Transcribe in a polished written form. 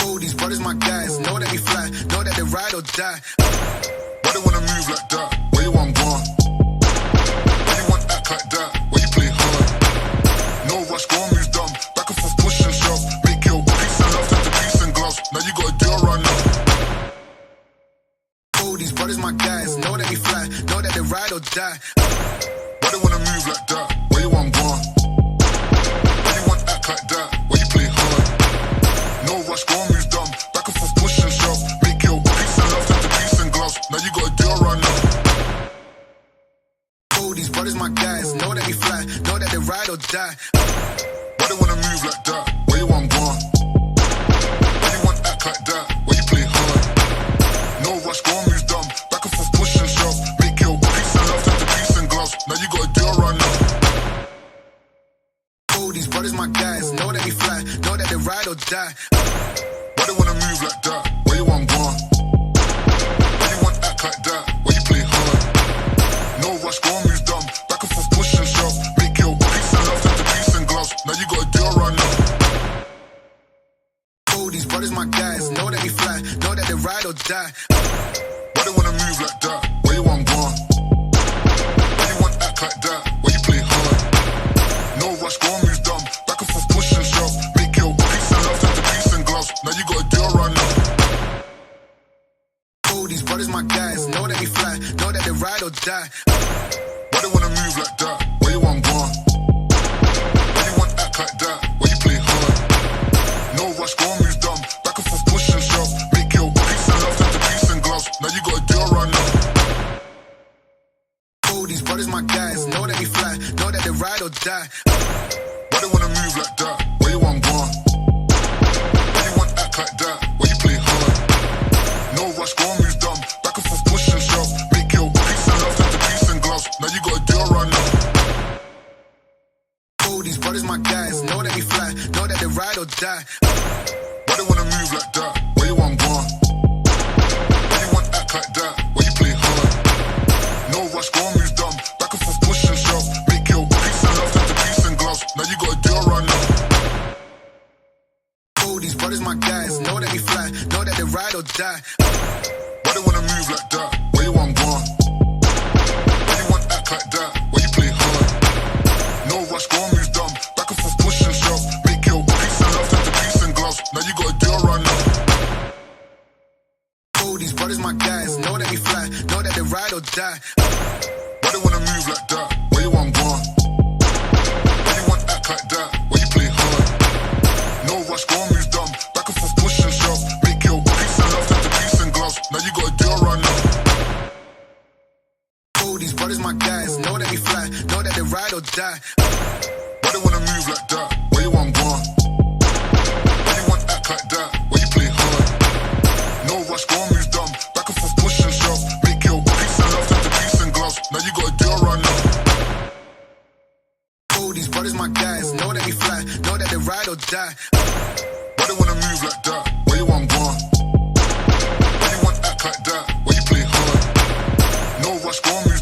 All these brothers my guys, know that they fly, know that they ride or die. Why they wanna move like that? Where you want gone? Why you want act like that? Where you play hard? No rush, go and move dumb. Back and forth, push and shove. Make your peace and love turn to peace and gloves. Now you gotta do a run now. All these brothers my guys, know that they fly, know that they ride or die. Why they wanna move like that? Where you want gone? Why you want act like that? Where you play hard? No rush, go and move dumb. Back and forth, push and shove. Make your peace and love turn to peace and gloves. Now you gotta do a run now. All these brothers my guys, know that they fly, know that they ride or die. Why they wanna move like that? Where you want gone? Why you want act like that? Where you play hard? No rush, go and move dumb. Back and forth, push and shove. Make your peace and love turn to peace and gloves. Now you gotta do a run now. All these brothers my guys, know that they fly, know that they ride or die. Why they wanna move like that? Where you want gone? Why you want act like that? Where you play hard? No rush, go and move dumb. Back and forth, push and shove. Make your peace and love turn to peace and gloves. Now you gotta do a run now. All these brothers my guys, know that they fly, know that they ride or die. Why they wanna move like that? Where you want gone? Why you want act like that? Where you play hard? No rush, go and move dumb. Back and forth, push and shove. Make your peace and love turn to peace and gloves. Now you gotta do a run now. All these brothers my guys, know that they fly, know that they ride or die. Why they wanna move like that? Where you want gone? Why you want act like that? Where you play hard? No rush, go and move dumb. Back and forth, push and shove. Make your peace and love turn to peace and gloves. Now you gotta do a run now. All these brothers my guys, know that they fly, know that they ride or die. Why they wanna move like that? Where you want gone? Why you want act like that? Where you play hard? No rush, go and move dumb. Back and forth, push and shove. Make your peace and love turn to peace and gloves. Now you gotta do a run now. All these brothers my guys, know that they fly, know that they ride or die. Why they wanna move like that? Where you want gone? Why you want act like that? Where you play hard? No rush, go and move dumb. Back and forth, push and shove. Make your peace and love turn to peace and gloves. Now you gotta do a run now. All these brothers my guys, know that they fly, know that they ride or die. Why they wanna move like that? Where you want gone? Why you want act like that? Where you play hard? No rush, go and move dumb. Back and forth, push and shove. Make your peace and love turn to peace and gloves. Now you gotta do a run now. All these brothers my guys, know that they fly, know that they ride or die. Why they wanna move like that? Where you want gone? Why you want act like that? Where you play hard? No rush, go and move dumb. Back and forth, push and shove. Make your peace and love turn to peace and gloves. Now you gotta do a run now. All these brothers my guys, know that they fly, know that they ride or die. Why they wanna move like that? Where you want gone? Why you want act like that? Where you play hard? No rush, go and move dumb. Back and forth, push and shove. Make your peace and love turn to peace and gloves. Now you gotta do a run now. All these brothers my guys, know that they fly, know that they ride or die. Why they wanna move like that? Where you want gone? Why you want act like that? Where you play hard? No rush, go and move